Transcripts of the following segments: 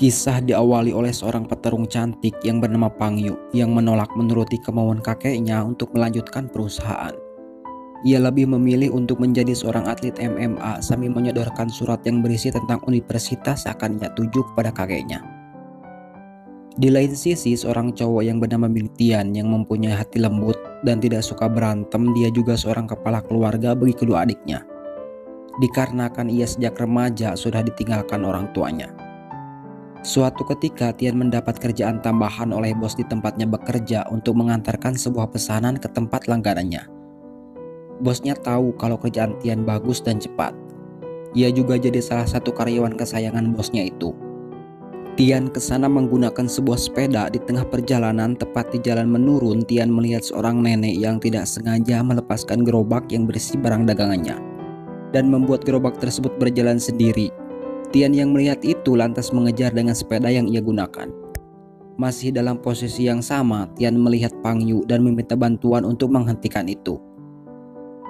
Kisah diawali oleh seorang petarung cantik yang bernama Pangyu yang menolak menuruti kemauan kakeknya untuk melanjutkan perusahaan. Ia lebih memilih untuk menjadi seorang atlet MMA sambil menyodorkan surat yang berisi tentang universitas akan ia tuju kepada kakeknya. Di lain sisi, seorang cowok yang bernama Tian yang mempunyai hati lembut dan tidak suka berantem, dia juga seorang kepala keluarga bagi kedua adiknya. Dikarenakan ia sejak remaja sudah ditinggalkan orang tuanya. Suatu ketika Tian mendapat kerjaan tambahan oleh bos di tempatnya bekerja untuk mengantarkan sebuah pesanan ke tempat langganannya. Bosnya tahu kalau kerjaan Tian bagus dan cepat. Ia juga jadi salah satu karyawan kesayangan bosnya itu. Tian kesana menggunakan sebuah sepeda. Di tengah perjalanan, tepat di jalan menurun, Tian melihat seorang nenek yang tidak sengaja melepaskan gerobak yang berisi barang dagangannya dan membuat gerobak tersebut berjalan sendiri. Tian yang melihat itu lantas mengejar dengan sepeda yang ia gunakan. Masih dalam posisi yang sama, Tian melihat Pangyu dan meminta bantuan untuk menghentikan itu.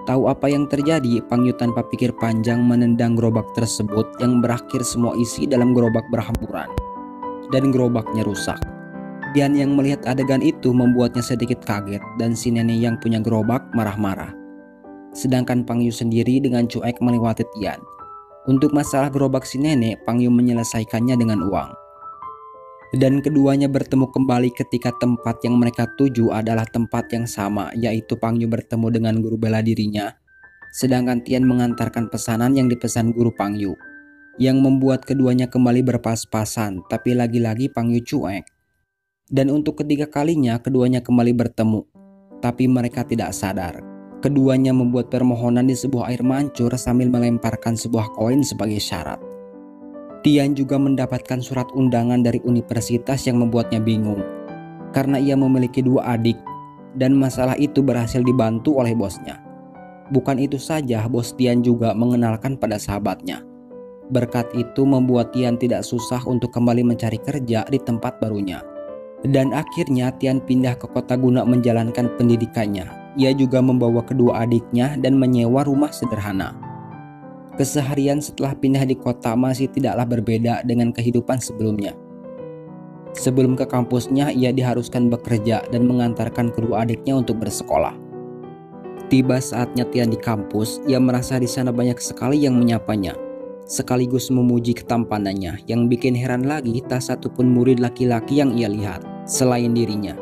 Tahu apa yang terjadi, Pangyu tanpa pikir panjang menendang gerobak tersebut yang berakhir semua isi dalam gerobak berhamburan dan gerobaknya rusak. Tian yang melihat adegan itu membuatnya sedikit kaget dan si nenek yang punya gerobak marah-marah. Sedangkan Pangyu sendiri dengan cuek melewati Tian. Untuk masalah gerobak si nenek, Pangyu menyelesaikannya dengan uang. Dan keduanya bertemu kembali ketika tempat yang mereka tuju adalah tempat yang sama, yaitu Pangyu bertemu dengan guru bela dirinya, sedangkan Tian mengantarkan pesanan yang dipesan guru Pangyu, yang membuat keduanya kembali berpas-pasan, tapi lagi-lagi Pangyu cuek. Dan untuk ketiga kalinya keduanya kembali bertemu, tapi mereka tidak sadar. Keduanya membuat permohonan di sebuah air mancur sambil melemparkan sebuah koin sebagai syarat. Tian juga mendapatkan surat undangan dari universitas yang membuatnya bingung, karena ia memiliki dua adik, dan masalah itu berhasil dibantu oleh bosnya. Bukan itu saja, bos Tian juga mengenalkan pada sahabatnya. Berkat itu membuat Tian tidak susah untuk kembali mencari kerja di tempat barunya. Dan akhirnya Tian pindah ke kota guna menjalankan pendidikannya. Ia juga membawa kedua adiknya dan menyewa rumah sederhana. Keseharian setelah pindah di kota masih tidaklah berbeda dengan kehidupan sebelumnya. Sebelum ke kampusnya, ia diharuskan bekerja dan mengantarkan kedua adiknya untuk bersekolah. Tiba saatnya Tian di kampus, ia merasa di sana banyak sekali yang menyapanya, sekaligus memuji ketampanannya. Yang bikin heran lagi, tak satupun murid laki-laki yang ia lihat selain dirinya.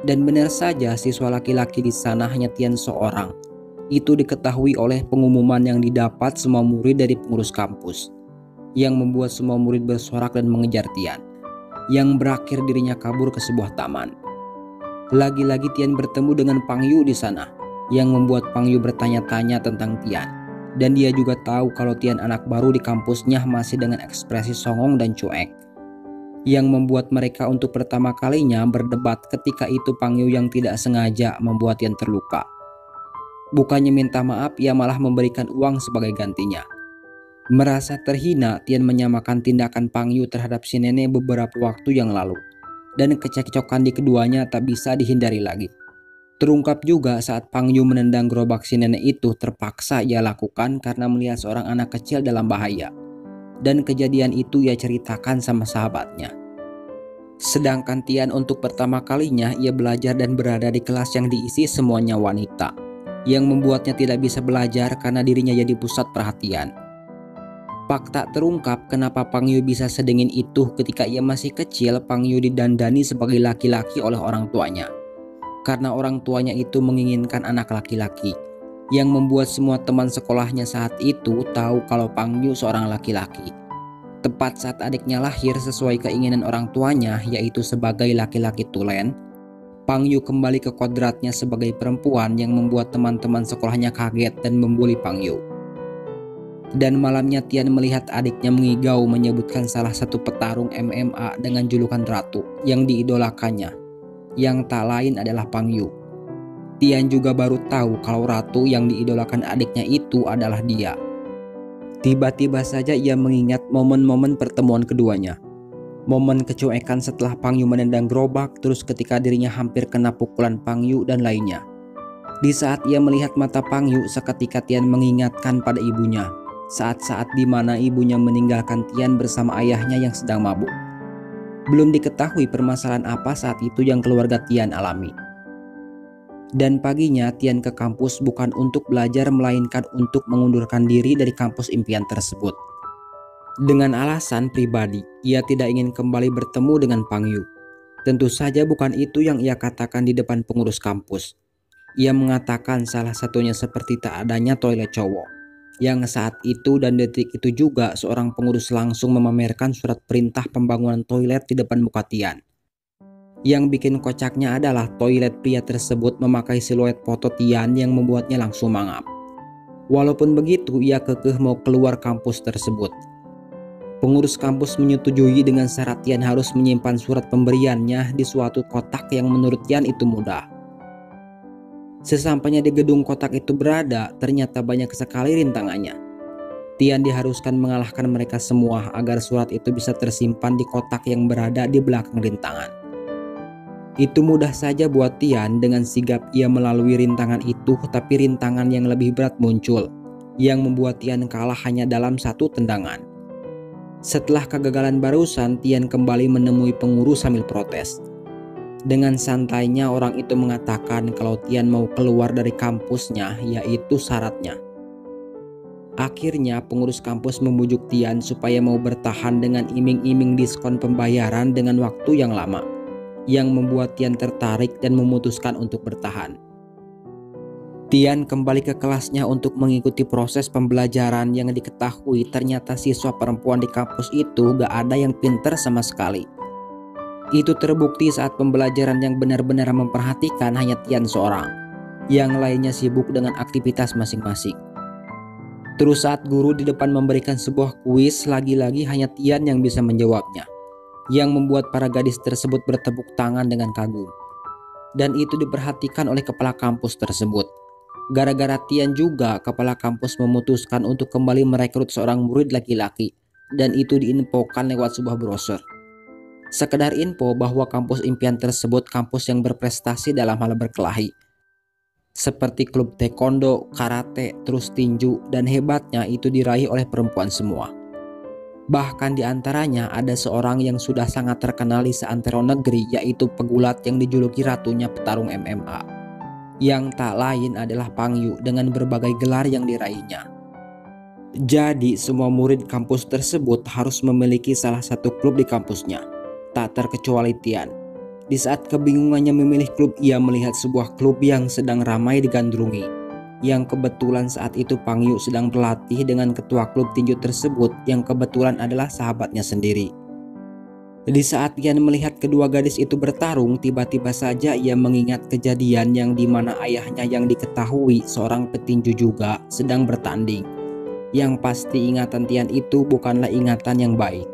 Dan benar saja, siswa laki-laki di sana hanya Tian seorang. Itu diketahui oleh pengumuman yang didapat semua murid dari pengurus kampus, yang membuat semua murid bersorak dan mengejar Tian, yang berakhir dirinya kabur ke sebuah taman. Lagi-lagi Tian bertemu dengan Pangyu di sana, yang membuat Pangyu bertanya-tanya tentang Tian. Dan dia juga tahu kalau Tian anak baru di kampusnya masih dengan ekspresi songong dan cuek, yang membuat mereka untuk pertama kalinya berdebat. Ketika itu Pangyu yang tidak sengaja membuat Tian terluka. Bukannya minta maaf, ia malah memberikan uang sebagai gantinya. Merasa terhina, Tian menyamakan tindakan Pangyu terhadap si nenek beberapa waktu yang lalu. Dan kecekcokan di keduanya tak bisa dihindari lagi. Terungkap juga saat Pangyu menendang gerobak si nenek itu terpaksa ia lakukan karena melihat seorang anak kecil dalam bahaya. Dan kejadian itu ia ceritakan sama sahabatnya. Sedangkan Tian untuk pertama kalinya ia belajar dan berada di kelas yang diisi semuanya wanita, yang membuatnya tidak bisa belajar karena dirinya jadi pusat perhatian. Fakta terungkap kenapa Pangyu bisa sedingin itu. Ketika ia masih kecil, Pangyu didandani sebagai laki-laki oleh orang tuanya, karena orang tuanya itu menginginkan anak laki-laki, yang membuat semua teman sekolahnya saat itu tahu kalau Pangyu seorang laki-laki. Tepat saat adiknya lahir sesuai keinginan orang tuanya, yaitu sebagai laki-laki tulen, Pangyu kembali ke kodratnya sebagai perempuan, yang membuat teman-teman sekolahnya kaget dan membuli Pangyu. Dan malamnya Tian melihat adiknya mengigau menyebutkan salah satu petarung MMA dengan julukan Ratu yang diidolakannya, yang tak lain adalah Pangyu. Tian juga baru tahu kalau Ratu yang diidolakan adiknya itu adalah dia. Tiba-tiba saja ia mengingat momen-momen pertemuan keduanya. Momen kecuekan setelah Pangyu menendang gerobak, terus ketika dirinya hampir kena pukulan Pangyu dan lainnya. Di saat ia melihat mata Pangyu, seketika Tian mengingatkan pada ibunya, saat-saat di mana ibunya meninggalkan Tian bersama ayahnya yang sedang mabuk. Belum diketahui permasalahan apa saat itu yang keluarga Tian alami. Dan paginya Tian ke kampus bukan untuk belajar melainkan untuk mengundurkan diri dari kampus impian tersebut. Dengan alasan pribadi, ia tidak ingin kembali bertemu dengan Pang Yu. Tentu saja bukan itu yang ia katakan di depan pengurus kampus. Ia mengatakan salah satunya seperti tak adanya toilet cowok. Yang saat itu dan detik itu juga seorang pengurus langsung memamerkan surat perintah pembangunan toilet di depan muka Tian. Yang bikin kocaknya adalah toilet pria tersebut memakai siluet foto Tian yang membuatnya langsung mangap. Walaupun begitu, ia kekeh mau keluar kampus tersebut. Pengurus kampus menyetujui dengan syarat Tian harus menyimpan surat pemberiannya di suatu kotak yang menurut Tian itu mudah. Sesampainya di gedung kotak itu berada, ternyata banyak sekali rintangannya. Tian diharuskan mengalahkan mereka semua agar surat itu bisa tersimpan di kotak yang berada di belakang rintangan. Itu mudah saja buat Tian, dengan sigap ia melalui rintangan itu, tapi rintangan yang lebih berat muncul, yang membuat Tian kalah hanya dalam satu tendangan. Setelah kegagalan barusan, Tian kembali menemui pengurus sambil protes. Dengan santainya orang itu mengatakan kalau Tian mau keluar dari kampusnya, yaitu syaratnya. Akhirnya pengurus kampus membujuk Tian supaya mau bertahan dengan iming-iming diskon pembayaran dengan waktu yang lama, yang membuat Tian tertarik dan memutuskan untuk bertahan. Tian kembali ke kelasnya untuk mengikuti proses pembelajaran yang diketahui ternyata siswa perempuan di kampus itu gak ada yang pintar sama sekali. Itu terbukti saat pembelajaran yang benar-benar memperhatikan hanya Tian seorang. Yang lainnya sibuk dengan aktivitas masing-masing. Terus saat guru di depan memberikan sebuah kuis, lagi-lagi hanya Tian yang bisa menjawabnya. Yang membuat para gadis tersebut bertepuk tangan dengan kagum. Dan itu diperhatikan oleh kepala kampus tersebut. Gara-gara Tian juga, kepala kampus memutuskan untuk kembali merekrut seorang murid laki-laki. Dan itu diinfokan lewat sebuah brosur. Sekedar info bahwa kampus impian tersebut kampus yang berprestasi dalam hal berkelahi. Seperti klub taekwondo, karate, terus tinju, dan hebatnya itu diraih oleh perempuan semua. Bahkan diantaranya ada seorang yang sudah sangat terkenal di seantero negeri, yaitu pegulat yang dijuluki ratunya petarung MMA. Yang tak lain adalah Pang Yu dengan berbagai gelar yang diraihnya. Jadi semua murid kampus tersebut harus memiliki salah satu klub di kampusnya. Tak terkecuali Tian. Di saat kebingungannya memilih klub, ia melihat sebuah klub yang sedang ramai digandrungi. Yang kebetulan saat itu Pang Yu sedang berlatih dengan ketua klub tinju tersebut yang kebetulan adalah sahabatnya sendiri. Di saat Tian melihat kedua gadis itu bertarung, tiba-tiba saja ia mengingat kejadian yang dimana ayahnya yang diketahui seorang petinju juga sedang bertanding. Yang pasti ingatan Tian itu bukanlah ingatan yang baik.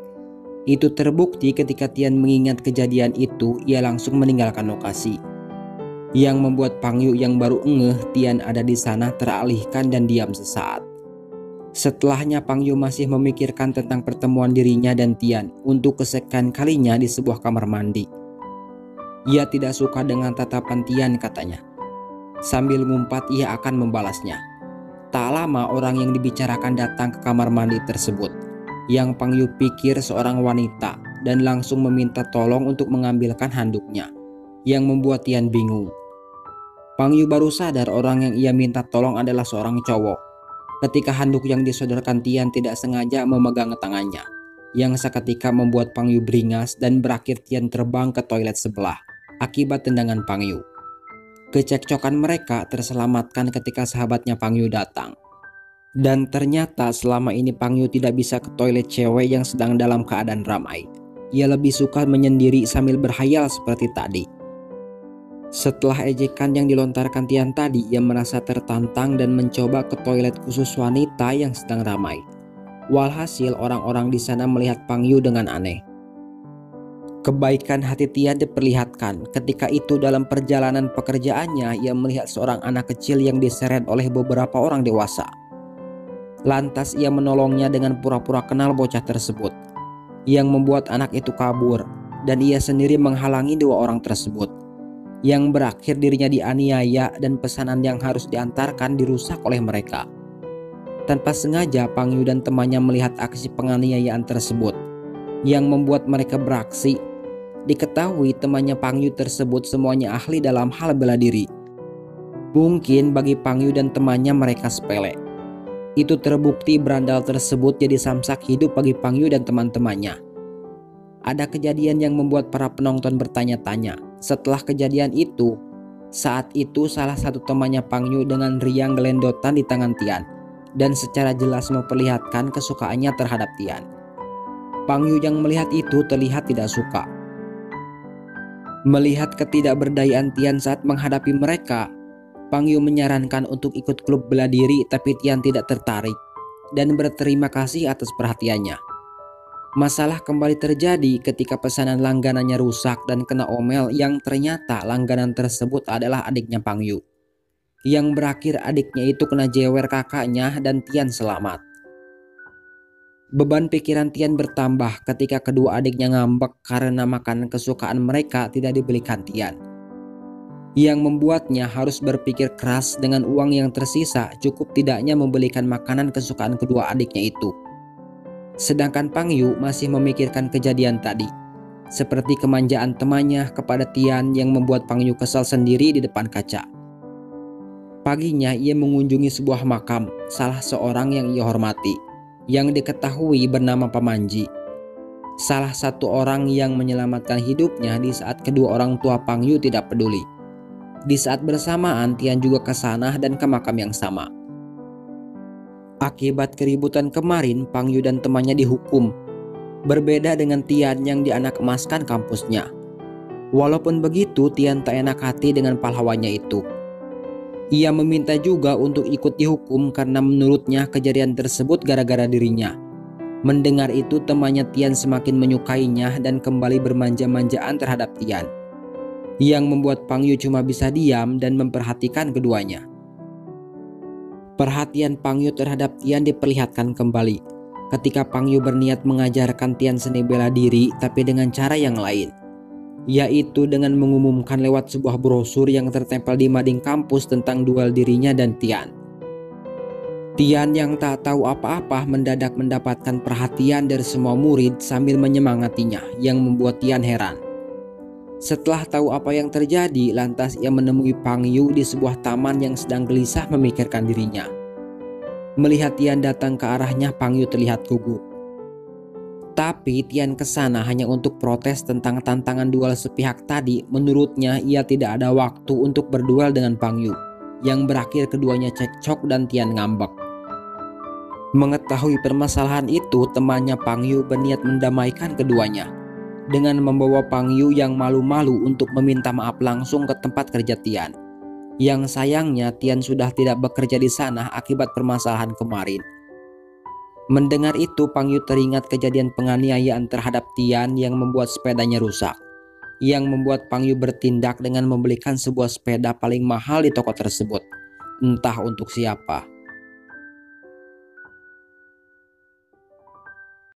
Itu terbukti ketika Tian mengingat kejadian itu, ia langsung meninggalkan lokasi. Yang membuat Pang Yu yang baru ngeh Tian ada di sana teralihkan dan diam sesaat. Setelahnya Pang Yu masih memikirkan tentang pertemuan dirinya dan Tian untuk kesekian kalinya di sebuah kamar mandi. Ia tidak suka dengan tatapan Tian, katanya. Sambil ngumpat ia akan membalasnya. Tak lama orang yang dibicarakan datang ke kamar mandi tersebut. Yang Pang Yu pikir seorang wanita dan langsung meminta tolong untuk mengambilkan handuknya, yang membuat Tian bingung. Pang Yu baru sadar orang yang ia minta tolong adalah seorang cowok ketika handuk yang disodorkan Tian tidak sengaja memegang tangannya, yang seketika membuat Pang Yu beringas dan berakhir Tian terbang ke toilet sebelah akibat tendangan Pang Yu. Kecekcokan mereka terselamatkan ketika sahabatnya Pang Yu datang. Dan ternyata selama ini Pang Yu tidak bisa ke toilet cewek yang sedang dalam keadaan ramai. Ia lebih suka menyendiri sambil berhayal seperti tadi. Setelah ejekan yang dilontarkan Tian tadi, ia merasa tertantang dan mencoba ke toilet khusus wanita yang sedang ramai. Walhasil orang-orang di sana melihat Pang Yu dengan aneh. Kebaikan hati Tian diperlihatkan ketika itu dalam perjalanan pekerjaannya ia melihat seorang anak kecil yang diseret oleh beberapa orang dewasa. Lantas ia menolongnya dengan pura-pura kenal bocah tersebut, yang membuat anak itu kabur dan ia sendiri menghalangi dua orang tersebut, yang berakhir dirinya dianiaya dan pesanan yang harus diantarkan dirusak oleh mereka. Tanpa sengaja, Pang Yu dan temannya melihat aksi penganiayaan tersebut, yang membuat mereka beraksi. Diketahui temannya Pang Yu tersebut semuanya ahli dalam hal bela diri. Mungkin bagi Pang Yu dan temannya mereka sepele. Itu terbukti berandal tersebut jadi samsak hidup bagi Pang Yu dan teman-temannya. Ada kejadian yang membuat para penonton bertanya-tanya. Setelah kejadian itu, saat itu salah satu temannya Pang Yu dengan riang gelendotan di tangan Tian dan secara jelas memperlihatkan kesukaannya terhadap Tian. Pang Yu yang melihat itu terlihat tidak suka. Melihat ketidakberdayaan Tian saat menghadapi mereka, Pang Yu menyarankan untuk ikut klub bela diri, tapi Tian tidak tertarik dan berterima kasih atas perhatiannya. Masalah kembali terjadi ketika pesanan langganannya rusak dan kena omel yang ternyata langganan tersebut adalah adiknya Pang Yu. Yang berakhir adiknya itu kena jewer kakaknya dan Tian selamat. Beban pikiran Tian bertambah ketika kedua adiknya ngambek karena makanan kesukaan mereka tidak dibelikan Tian. Yang membuatnya harus berpikir keras dengan uang yang tersisa cukup tidaknya membelikan makanan kesukaan kedua adiknya itu. Sedangkan Pang Yu masih memikirkan kejadian tadi, seperti kemanjaan temannya kepada Tian yang membuat Pang Yu kesal sendiri di depan kaca. Paginya ia mengunjungi sebuah makam salah seorang yang ia hormati, yang diketahui bernama Pamanji. Salah satu orang yang menyelamatkan hidupnya di saat kedua orang tua Pang Yu tidak peduli. Di saat bersamaan Tian juga ke sana dan ke makam yang sama. Akibat keributan kemarin, Pang Yu dan temannya dihukum. Berbeda dengan Tian yang dianak emaskan kampusnya. Walaupun begitu, Tian tak enak hati dengan pahlawannya itu. Ia meminta juga untuk ikut dihukum karena menurutnya kejadian tersebut gara-gara dirinya. Mendengar itu, temannya Tian semakin menyukainya dan kembali bermanja-manjaan terhadap Tian, yang membuat Pang Yu cuma bisa diam dan memperhatikan keduanya. Perhatian Pang Yu terhadap Tian diperlihatkan kembali ketika Pang Yu berniat mengajarkan Tian seni bela diri, tapi dengan cara yang lain, yaitu dengan mengumumkan lewat sebuah brosur yang tertempel di mading kampus tentang duel dirinya dan Tian. Tian yang tak tahu apa-apa mendadak mendapatkan perhatian dari semua murid sambil menyemangatinya, yang membuat Tian heran. Setelah tahu apa yang terjadi, lantas ia menemui Pang Yu di sebuah taman yang sedang gelisah memikirkan dirinya. Melihat Tian datang ke arahnya, Pang Yu terlihat gugup. Tapi Tian kesana hanya untuk protes tentang tantangan duel sepihak tadi. Menurutnya ia tidak ada waktu untuk berduel dengan Pang Yu, yang berakhir keduanya cekcok dan Tian ngambek. Mengetahui permasalahan itu, temannya Pang Yu berniat mendamaikan keduanya dengan membawa Pang Yu yang malu-malu untuk meminta maaf langsung ke tempat kerja Tian. Yang sayangnya Tian sudah tidak bekerja di sana akibat permasalahan kemarin. Mendengar itu, Pang Yu teringat kejadian penganiayaan terhadap Tian yang membuat sepedanya rusak, yang membuat Pang Yu bertindak dengan membelikan sebuah sepeda paling mahal di toko tersebut. Entah untuk siapa.